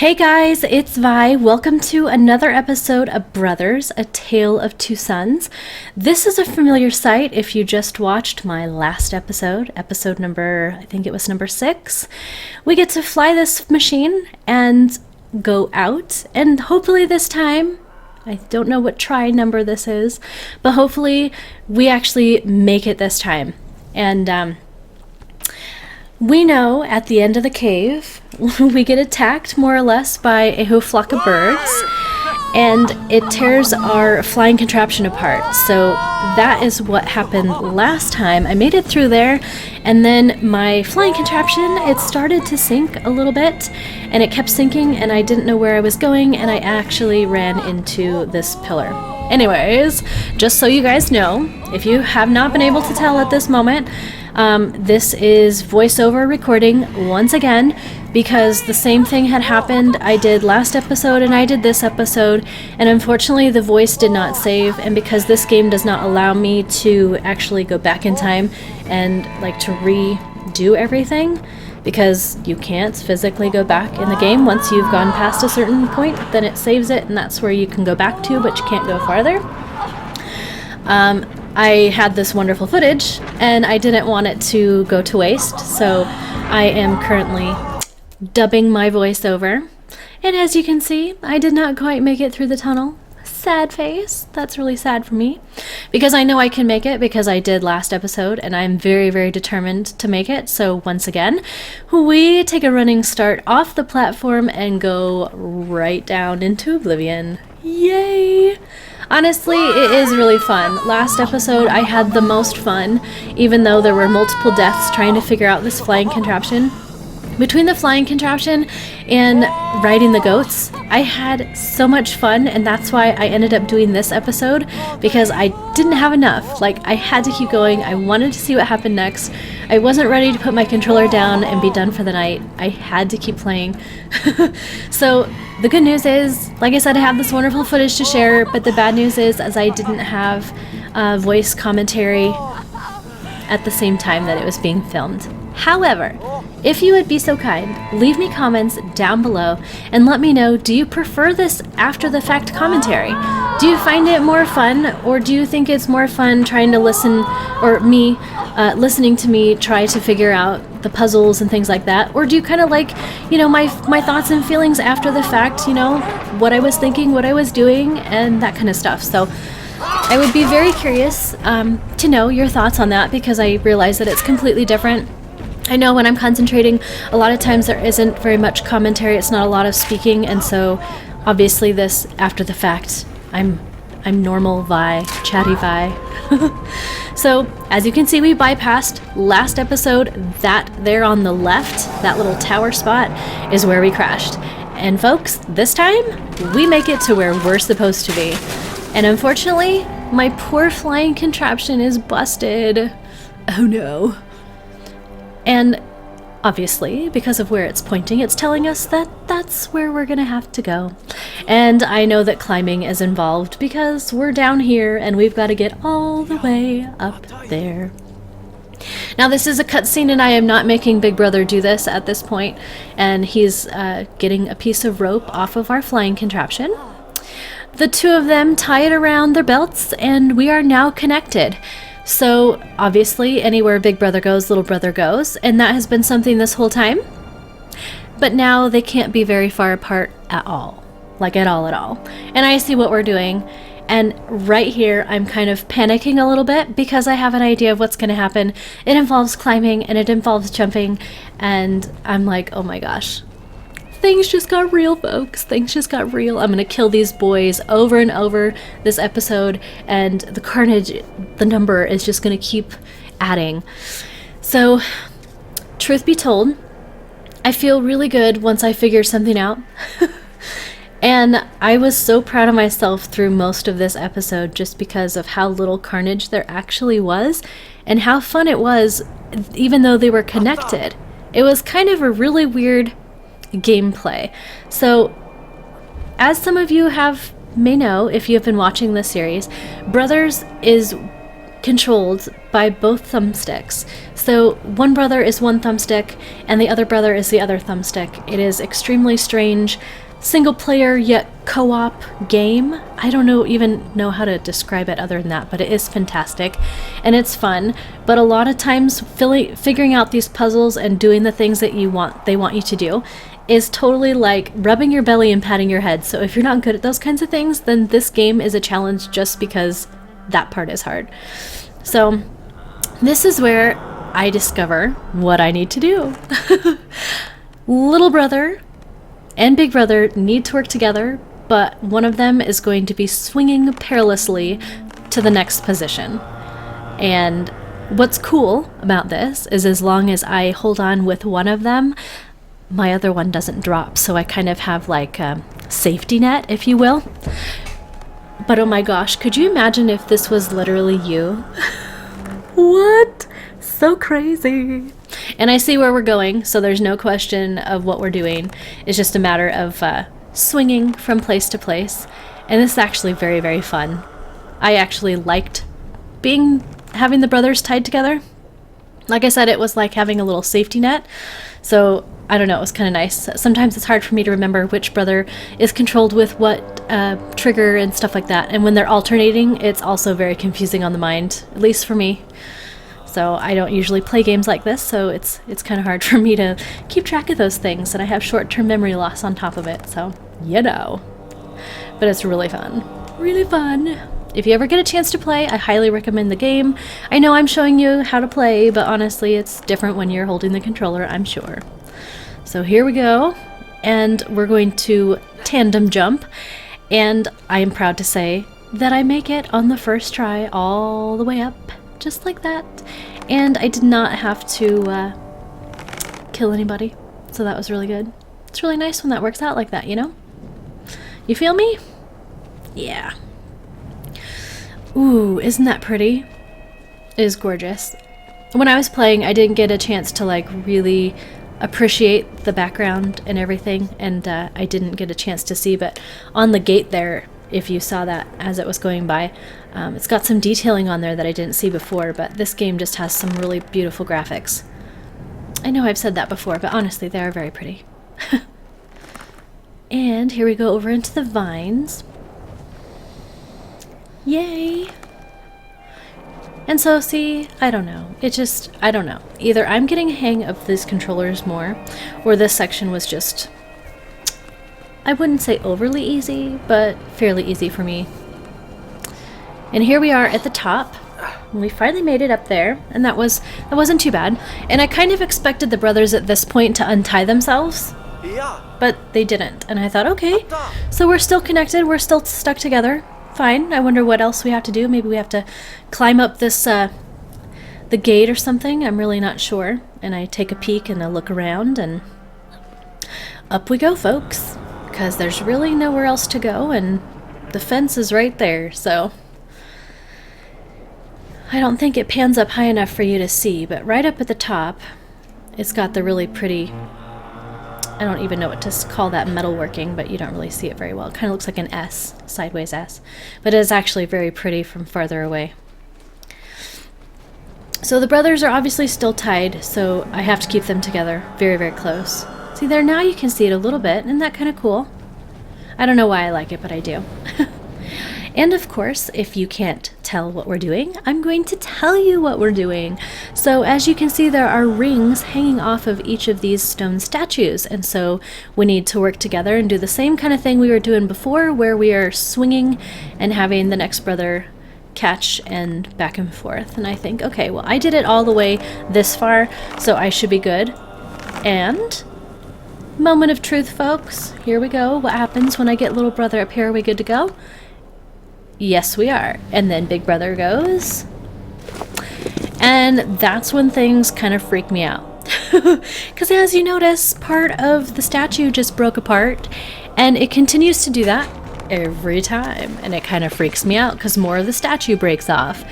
Hey guys, it's Vi. Welcome to another episode of Brothers, A Tale of Two Sons. This is a familiar sight if you just watched my last episode number, I think it was number 6. We get to fly this machine and go out, and hopefully this time, I don't know what try number this is, but hopefully we actually make it this time. And we know at the end of the cave, we get attacked more or less by a whole flock of birds, and it tears our flying contraption apart. So that is what happened last time. I made it through there, and then my flying contraption, it started to sink a little bit, and it kept sinking, and I didn't know where I was going, and I actually ran into this pillar. Anyways, just so you guys know, if you have not been able to tell at this moment, this is voiceover recording once again, because the same thing had happened. I did last episode and I did this episode, and unfortunately the voice did not save, and because this game does not allow me to actually go back in time and to redo everything, because you can't physically go back in the game once you've gone past a certain point, then it saves it and that's where you can go back to, but you can't go farther. I had this wonderful footage, and I didn't want it to go to waste, so I am currently dubbing my voiceover. And as you can see, I did not quite make it through the tunnel. Sad face. That's really sad for me, because I know I can make it because I did last episode, and I'm very, very determined to make it. So once again, we take a running start off the platform and go right down into oblivion. Yay! Honestly, it is really fun. Last episode, I had the most fun, even though there were multiple deaths trying to figure out this flying contraption. Between the flying contraption and riding the goats, I had so much fun, and that's why I ended up doing this episode, because I didn't have enough. I had to keep going. I wanted to see what happened next. I wasn't ready to put my controller down and be done for the night. I had to keep playing. So the good news is, like I said, I have this wonderful footage to share, but the bad news is, as I didn't have voice commentary at the same time that it was being filmed. However, if you would be so kind, leave me comments down below and let me know, do you prefer this after the fact commentary? Do you find it more fun, or do you think it's more fun trying to listen, or me listening to me try to figure out the puzzles and things like that? Or do you kind of like, my thoughts and feelings after the fact, what I was thinking, what I was doing, and that kind of stuff. So I would be very curious to know your thoughts on that, because I realize that it's completely different. I know when I'm concentrating, a lot of times there isn't very much commentary. It's not a lot of speaking, and so obviously this after the fact, I'm normal Vi, chatty Vi. So as you can see, we bypassed last episode. That there on the left, that little tower spot, is where we crashed. And folks, this time we make it to where we're supposed to be. And unfortunately, my poor flying contraption is busted. Oh no. And obviously, because of where it's pointing, it's telling us that that's where we're gonna have to go. And I know that climbing is involved because we're down here and we've got to get all the way up there. Now this is a cutscene, and I am not making Big Brother do this at this point, and he's getting a piece of rope off of our flying contraption. The two of them tie it around their belts, and we are now connected. So obviously, anywhere Big Brother goes, little brother goes, and that has been something this whole time. But now they can't be very far apart at all. At all. And I see what we're doing, and right here I'm kind of panicking a little bit because I have an idea of what's going to happen. It involves climbing and it involves jumping, and I'm like, oh my gosh. Things just got real, folks. Things just got real. I'm gonna kill these boys over and over this episode, and the carnage, the number is just gonna keep adding. So, truth be told, I feel really good once I figure something out. And I was so proud of myself through most of this episode just because of how little carnage there actually was, and how fun it was, even though they were connected. It was kind of a really weird gameplay. So, as some of you may know, if you have been watching this series, Brothers is controlled by both thumbsticks. So one brother is one thumbstick and the other brother is the other thumbstick. It is extremely strange, single player yet co-op game. I don't even know how to describe it other than that, but it is fantastic and it's fun. But a lot of times figuring out these puzzles and doing the things that they want you to do is totally like rubbing your belly and patting your head. So if you're not good at those kinds of things, then this game is a challenge just because that part is hard. So this is where I discover what I need to do. Little brother and big brother need to work together, but one of them is going to be swinging perilously to the next position. And what's cool about this is as long as I hold on with one of them, my other one doesn't drop. So I kind of have like a safety net, if you will. But oh my gosh, could you imagine if this was literally you? What? So crazy. And I see where we're going, so there's no question of what we're doing. It's just a matter of swinging from place to place. And this is actually very, very fun. I actually liked having the brothers tied together. Like I said, it was like having a little safety net. So I don't know, it was kind of nice. Sometimes it's hard for me to remember which brother is controlled with what trigger and stuff like that. And when they're alternating, it's also very confusing on the mind, at least for me. So I don't usually play games like this, so it's kind of hard for me to keep track of those things, and I have short-term memory loss on top of it, so you know. But it's really fun. Really fun. If you ever get a chance to play, I highly recommend the game. I know I'm showing you how to play, but honestly, it's different when you're holding the controller, I'm sure. So here we go, and we're going to tandem jump, and I am proud to say that I make it on the first try all the way up, just like that. And I did not have to kill anybody, so that was really good. It's really nice when that works out like that, you know? You feel me? Yeah. Ooh, isn't that pretty? It is gorgeous. When I was playing, I didn't get a chance to like really appreciate the background and everything, and I didn't get a chance to see, but on the gate there, if you saw that as it was going by, it's got some detailing on there that I didn't see before, but this game just has some really beautiful graphics. I know I've said that before, but honestly, they are very pretty. And here we go over into the vines. Yay! And so, see, I don't know. I don't know. Either I'm getting a hang of these controllers more, or this section was just, I wouldn't say overly easy, but fairly easy for me. And here we are at the top. We finally made it up there, and that wasn't too bad. And I kind of expected the brothers at this point to untie themselves, but they didn't. And I thought, okay, so we're still connected, we're still stuck together. Fine. I wonder what else we have to do. Maybe we have to climb up this, the gate or something. I'm really not sure. And I take a peek and I look around, and up we go, folks. Because there's really nowhere else to go, and the fence is right there, so I don't think it pans up high enough for you to see, but right up at the top, it's got the really pretty, I don't even know what to call that metalworking, but you don't really see it very well. It kind of looks like an S, sideways S, but it is actually very pretty from farther away. So the brothers are obviously still tied, so I have to keep them together very, very close. See there, now you can see it a little bit. Isn't that kind of cool? I don't know why I like it, but I do. And of course, if you can't tell what we're doing, I'm going to tell you what we're doing. So as you can see, there are rings hanging off of each of these stone statues. And so we need to work together and do the same kind of thing we were doing before, where we are swinging and having the next brother catch and back and forth. And I think, okay, well, I did it all the way this far, so I should be good. And moment of truth, folks. Here we go. What happens when I get little brother up here? Are we good to go? Yes, we are. And then big brother goes. And that's when things kind of freak me out. Because as you notice, part of the statue just broke apart. And it continues to do that every time. And it kind of freaks me out because more of the statue breaks off.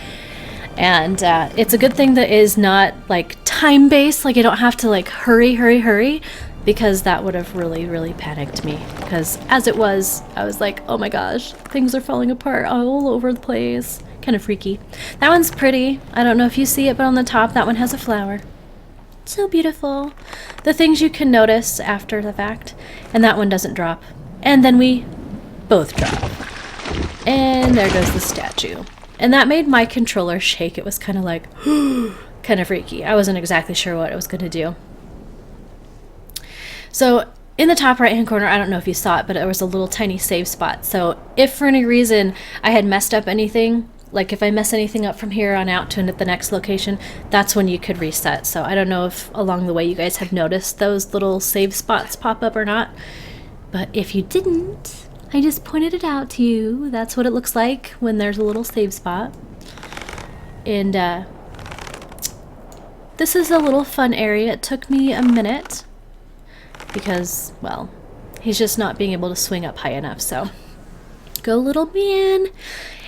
And it's a good thing that is not like time-based. Like I don't have to like hurry. Because that would have really, really panicked me. Because as it was, I was like, oh my gosh, things are falling apart all over the place. Kind of freaky. That one's pretty. I don't know if you see it, but on the top, that one has a flower. So beautiful. The things you can notice after the fact. And that one doesn't drop. And then we both drop. And there goes the statue. And that made my controller shake. It was kind of like, kind of freaky. I wasn't exactly sure what it was going to do. So in the top right hand corner, I don't know if you saw it, but there was a little tiny save spot. So if for any reason I had messed up anything, like if I mess anything up from here on out to the next location, that's when you could reset. So I don't know if along the way you guys have noticed those little save spots pop up or not. But if you didn't, I just pointed it out to you. That's what it looks like when there's a little save spot. And this is a little fun area. It took me a minute because, well, he's just not being able to swing up high enough. So go little man.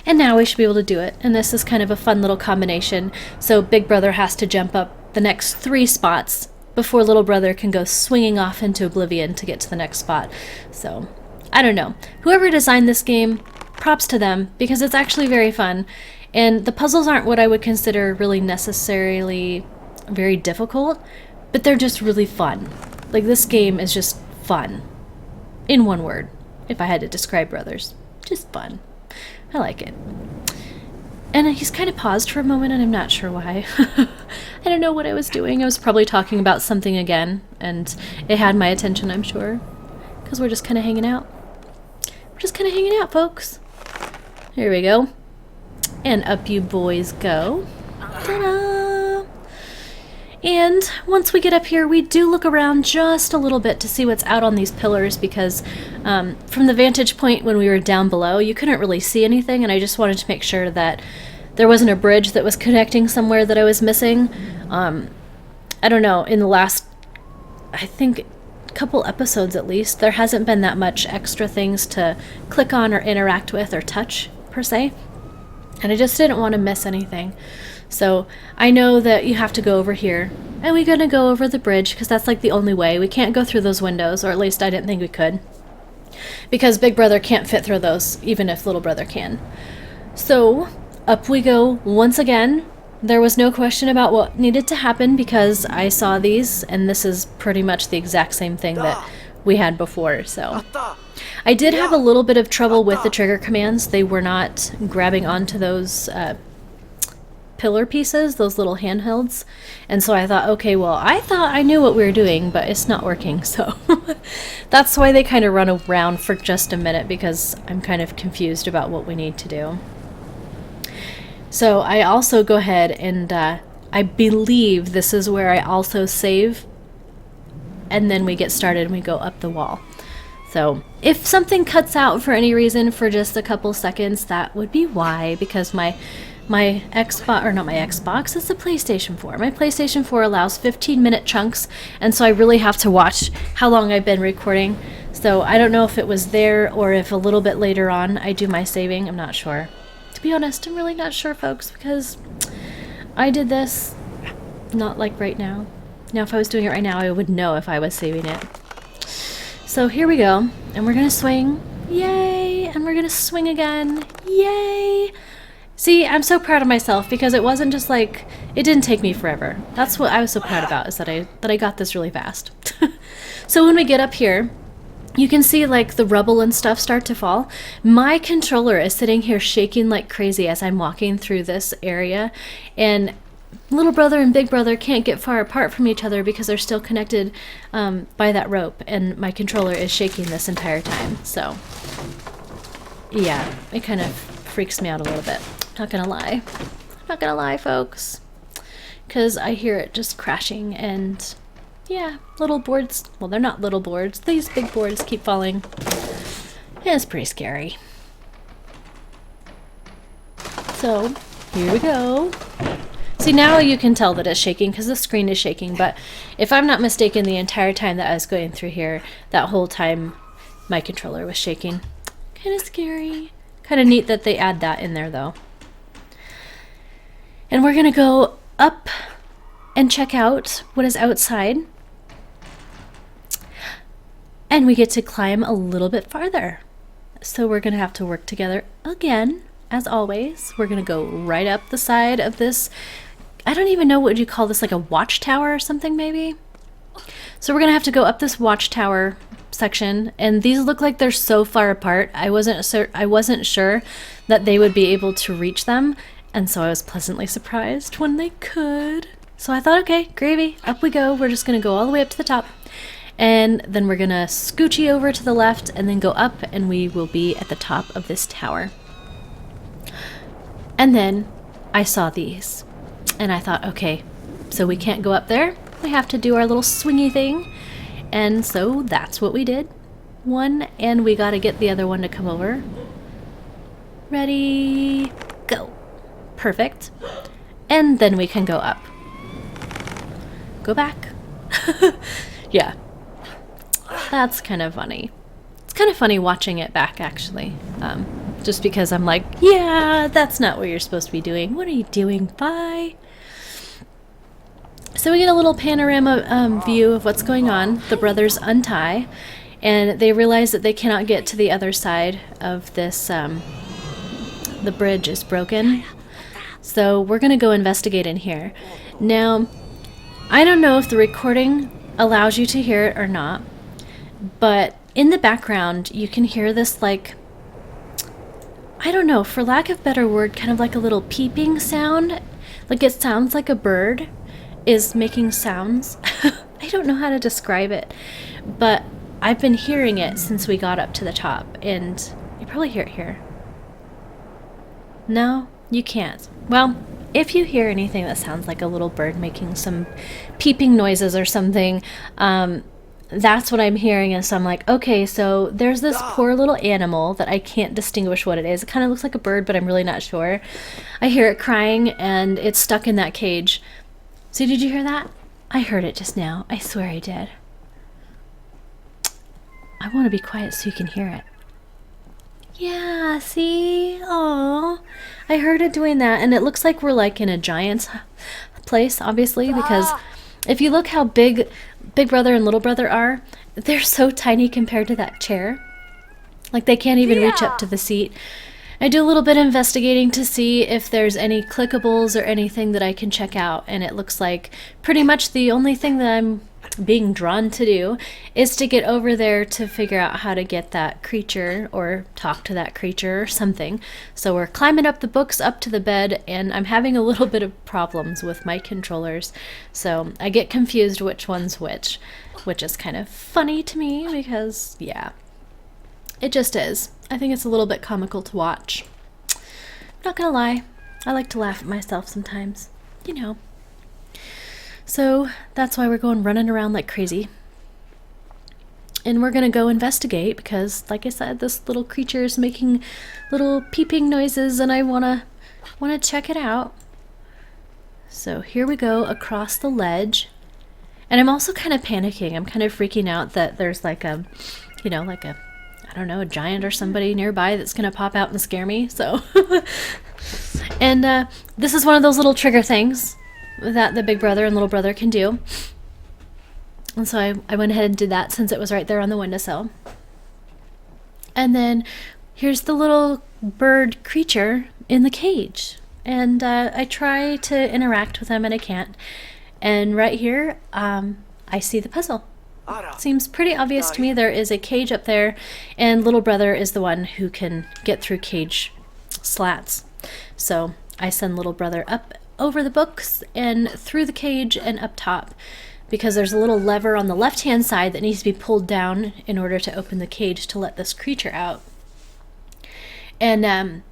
And now we should be able to do it. And this is kind of a fun little combination. So Big Brother has to jump up the next 3 spots before Little Brother can go swinging off into oblivion to get to the next spot. So, I don't know. Whoever designed this game, props to them, because it's actually very fun. And the puzzles aren't what I would consider really necessarily very difficult, but they're just really fun. Like, this game is just fun. In one word, if I had to describe Brothers. Just fun. I like it. And he's kind of paused for a moment, and I'm not sure why. I don't know what I was doing. I was probably talking about something again, and it had my attention, I'm sure. Because we're just kind of hanging out. We're just kind of hanging out, folks. Here we go. And up you boys go. Ta-da! And once we get up here, we do look around just a little bit to see what's out on these pillars, because from the vantage point when we were down below, you couldn't really see anything, and I just wanted to make sure that there wasn't a bridge that was connecting somewhere that I was missing. I don't know, in the last, I think, couple episodes at least, there hasn't been that much extra things to click on or interact with or touch, per se. And I just didn't want to miss anything. So I know that you have to go over here, and we're going to go over the bridge because that's like the only way. We can't go through those windows, or at least I didn't think we could, because Big Brother can't fit through those, even if Little Brother can. So up we go once again. There was no question about what needed to happen because I saw these, and this is pretty much the exact same thing that we had before. So I did have a little bit of trouble with the trigger commands. They were not grabbing onto those pillar pieces, those little handhelds. And so I thought, okay, well, I thought I knew what we were doing, but it's not working. So that's why they kind of run around for just a minute, because I'm kind of confused about what we need to do. So I also go ahead and I believe this is where I also save, and then we get started and we go up the wall. So if something cuts out for any reason for just a couple seconds, that would be why, because my Xbox, or not my Xbox, it's the PlayStation 4. My PlayStation 4 allows 15-minute chunks, and so I really have to watch how long I've been recording. So I don't know if it was there or if a little bit later on I do my saving. I'm not sure. To be honest, I'm really not sure, folks, because I did this not like right now. Now, if I was doing it right now, I would know if I was saving it. So here we go, and we're going to swing. Yay! And we're going to swing again. Yay! See, I'm so proud of myself because it wasn't just like, it didn't take me forever. That's what I was so proud about, is that I got this really fast. So when we get up here, you can see like the rubble and stuff start to fall. My controller is sitting here shaking like crazy as I'm walking through this area, and Little Brother and Big Brother can't get far apart from each other because they're still connected by that rope, and my controller is shaking this entire time. So yeah, it kind of freaks me out a little bit. Not gonna lie. Not gonna lie, folks. Because I hear it just crashing, and yeah, little boards, well, they're not little boards. These big boards keep falling. It's pretty scary. So, here we go. See, now you can tell that it's shaking because the screen is shaking, but if I'm not mistaken, the entire time that I was going through here, that whole time, my controller was shaking. Kind of scary. Kind of neat that they add that in there, though. And we're going to go up and check out what is outside. And we get to climb a little bit farther. So we're going to have to work together again, as always. We're going to go right up the side of this I don't even know what you call this, like a watchtower or something maybe. So we're gonna have to go up this watchtower section, and these look like they're so far apart. I wasn't sure that they would be able to reach them, and so I was pleasantly surprised when they could. So I thought, okay, gravy, up we go. We're just gonna go all the way up to the top, and then we're gonna scoochy over to the left and then go up, and we will be at the top of this tower. And then I saw these, and I thought, okay, so we can't go up there. We have to do our little swingy thing. And so that's what we did. One, and we gotta get the other one to come over. Ready, go. Perfect. And then we can go up. Go back. Yeah. That's kind of funny. It's kind of funny watching it back, actually. Just because I'm like, yeah, that's not what you're supposed to be doing. What are you doing? Bye. So we get a little panorama view of what's going on. The brothers untie, and they realize that they cannot get to the other side of this. The bridge is broken. So we're going to go investigate in here. Now, I don't know if the recording allows you to hear it or not, but in the background, you can hear this, like, I don't know, for lack of a better word, kind of like a little peeping sound. Like it sounds like a bird is making sounds. I don't know how to describe it, but I've been hearing it since we got up to the top, and you probably hear it here. No, you can't. Well, if you hear anything that sounds like a little bird making some peeping noises or something, that's what I'm hearing. And so I'm like, okay, so there's this poor little animal that I can't distinguish what it is. It kind of looks like a bird, but I'm really not sure. I hear it crying, and it's stuck in that cage. See, did you hear that? I heard it just now. I swear I did. I want to be quiet so you can hear it. Yeah, see? Oh, I heard it doing that, and it looks like we're like in a giant's place, obviously, because if you look how big Big Brother and Little Brother are, they're so tiny compared to that chair. Like they can't even reach up to the seat. I do a little bit of investigating to see if there's any clickables or anything that I can check out, and it looks like pretty much the only thing that I'm being drawn to do is to get over there to figure out how to get that creature or talk to that creature or something. So we're climbing up the books up to the bed, and I'm having a little bit of problems with my controllers, so I get confused which one's which is kind of funny to me because, yeah, it just is. I think it's a little bit comical to watch. Not gonna lie, I like to laugh at myself sometimes, you know. So that's why we're going running around like crazy. And we're gonna go investigate because, like I said, this little creature is making little peeping noises, and I wanna check it out. So here we go across the ledge. And I'm also kind of panicking. I'm kind of freaking out that there's like a, you know, like a, I don't know, a giant or somebody nearby that's going to pop out and scare me. So, and this is one of those little trigger things that the Big Brother and Little Brother can do. And so I went ahead and did that since it was right there on the windowsill. And then here's the little bird creature in the cage. And I try to interact with him, and I can't. And right here, I see the puzzle. Seems pretty obvious to me. There is a cage up there, and Little Brother is the one who can get through cage slats. So I send Little Brother up over the books and through the cage and up top, because there's a little lever on the left-hand side that needs to be pulled down in order to open the cage to let this creature out. And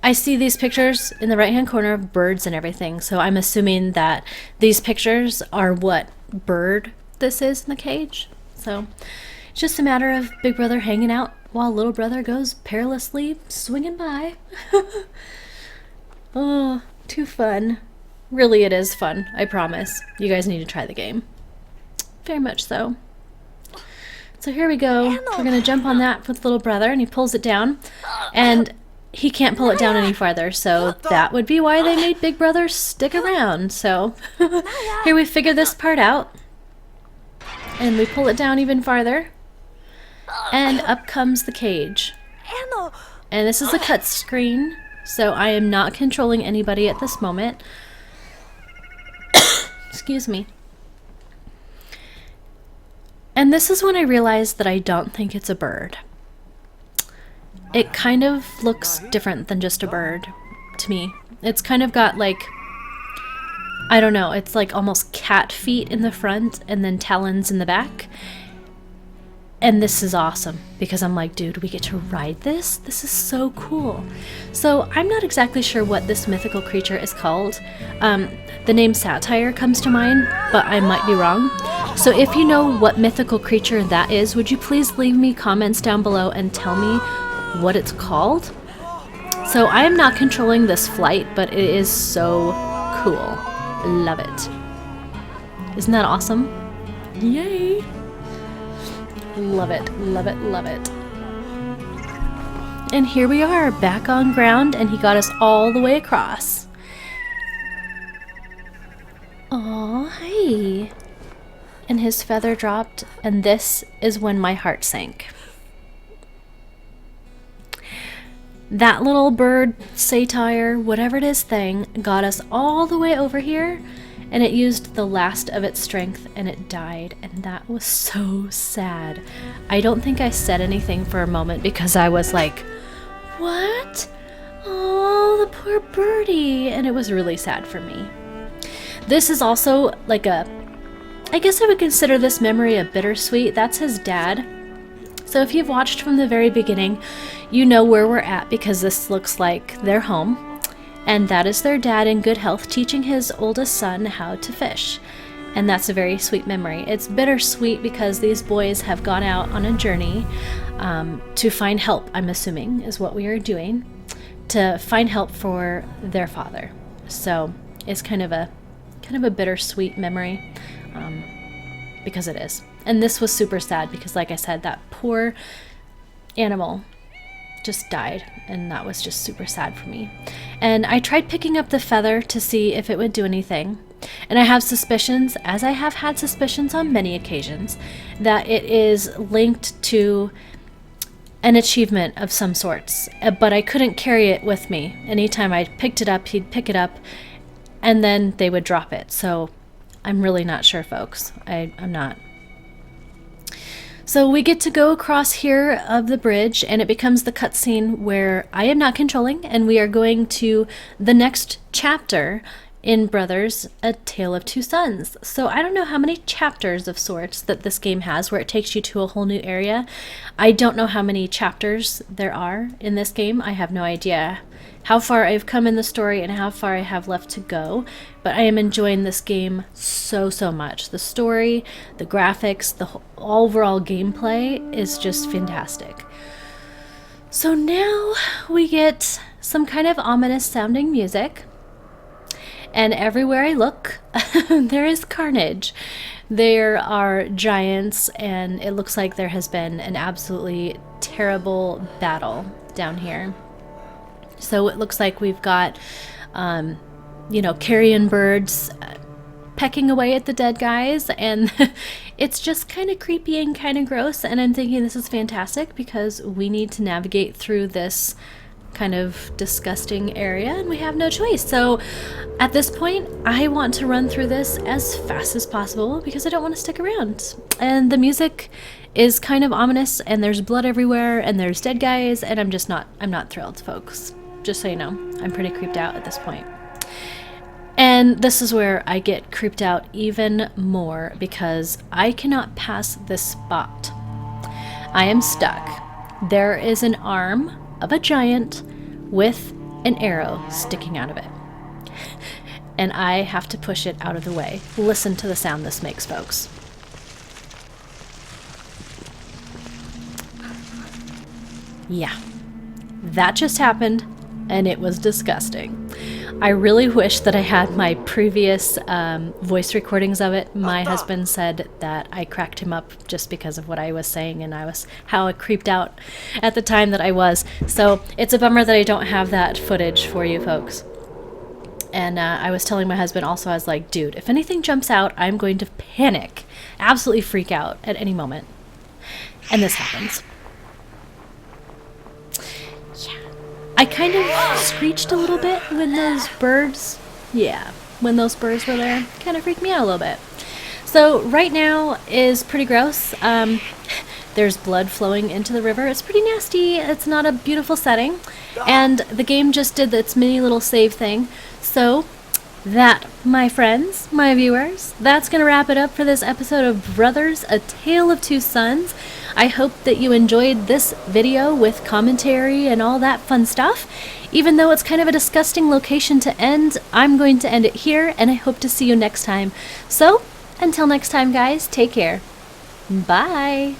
I see these pictures in the right-hand corner of birds and everything, so I'm assuming that these pictures are what bird this is in the cage. So it's just a matter of Big Brother hanging out while Little Brother goes perilously swinging by. Oh, too fun. Really, it is fun, I promise. You guys need to try the game. Very much so. So here we go. We're going to jump on that with Little Brother, and he pulls it down, and he can't pull it down any farther, so that would be why they made Big Brother stick around. So here we figure this part out, and we pull it down even farther, and up comes the cage. And this is a cut screen, so I am not controlling anybody at this moment. Excuse me. And this is when I realized that I don't think it's a bird. It kind of looks different than just a bird to me. It's kind of got like, I don't know, it's like almost cat feet in the front and then talons in the back. And this is awesome because I'm like, dude, we get to ride this? This is so cool. So I'm not exactly sure what this mythical creature is called. The name Satire comes to mind, but I might be wrong. So if you know what mythical creature that is, would you please leave me comments down below and tell me what it's called? So I am not controlling this flight, but it is so cool. Love it. Isn't that awesome? Yay! Love it, love it, love it. And here we are, back on ground, and he got us all the way across. Aw, hi. And his feather dropped, and this is when my heart sank. That little bird, satire, whatever it is thing, got us all the way over here, and it used the last of its strength and it died, and that was so sad. I don't think I said anything for a moment because I was like, what? Oh, the poor birdie. And it was really sad for me. This is also like I guess I would consider this memory a bittersweet. That's his dad. So if you've watched from the very beginning, you know where we're at because this looks like their home. And that is their dad in good health teaching his oldest son how to fish. And that's a very sweet memory. It's bittersweet because these boys have gone out on a journey to find help, I'm assuming, is what we are doing, to find help for their father. So it's kind of a bittersweet memory because it is. And this was super sad because, like I said, that poor animal just died, and that was just super sad for me. And I tried picking up the feather to see if it would do anything, and I have suspicions, as I have had suspicions on many occasions, that it is linked to an achievement of some sorts, but I couldn't carry it with me. Anytime I picked it up, he'd pick it up and then they would drop it. So I'm really not sure, folks. I'm not. So we get to go across here of the bridge, and it becomes the cutscene where I am not controlling, and we are going to the next chapter in Brothers: A Tale of Two Sons. So I don't know how many chapters of sorts that this game has where it takes you to a whole new area. I don't know how many chapters there are in this game. I have no idea how far I've come in the story and how far I have left to go, but I am enjoying this game so much. The story, the graphics, the overall gameplay is just fantastic. So now we get some kind of ominous sounding music, and everywhere I look there is carnage. There are giants, and it looks like there has been an absolutely terrible battle down here. So it looks like we've got, carrion birds pecking away at the dead guys, and it's just kind of creepy and kind of gross, and I'm thinking this is fantastic because we need to navigate through this kind of disgusting area, and we have no choice. So at this point, I want to run through this as fast as possible because I don't want to stick around. And the music is kind of ominous, and there's blood everywhere, and there's dead guys, and I'm not thrilled, folks. Just so you know, I'm pretty creeped out at this point. And this is where I get creeped out even more because I cannot pass this spot. I am stuck. There is an arm of a giant with an arrow sticking out of it. And I have to push it out of the way. Listen to the sound this makes, folks. Yeah, that just happened. And it was disgusting. I really wish that I had my previous voice recordings of it. My husband said that I cracked him up just because of what I was saying, and how I creeped out at the time that I was. So it's a bummer that I don't have that footage for you folks. And I was telling my husband also, I was like, dude, if anything jumps out, I'm going to panic, absolutely freak out at any moment. And this happens. I kind of screeched a little bit when those birds, yeah, when those spurs were there. Kind of freaked me out a little bit. So right now is pretty gross. There's blood flowing into the river. It's pretty nasty. It's not a beautiful setting. And the game just did its mini little save thing. So that, my friends, my viewers, that's going to wrap it up for this episode of Brothers, A Tale of Two Sons. I hope that you enjoyed this video with commentary and all that fun stuff. Even though it's kind of a disgusting location to end, I'm going to end it here, and I hope to see you next time. So, until next time, guys, take care. Bye!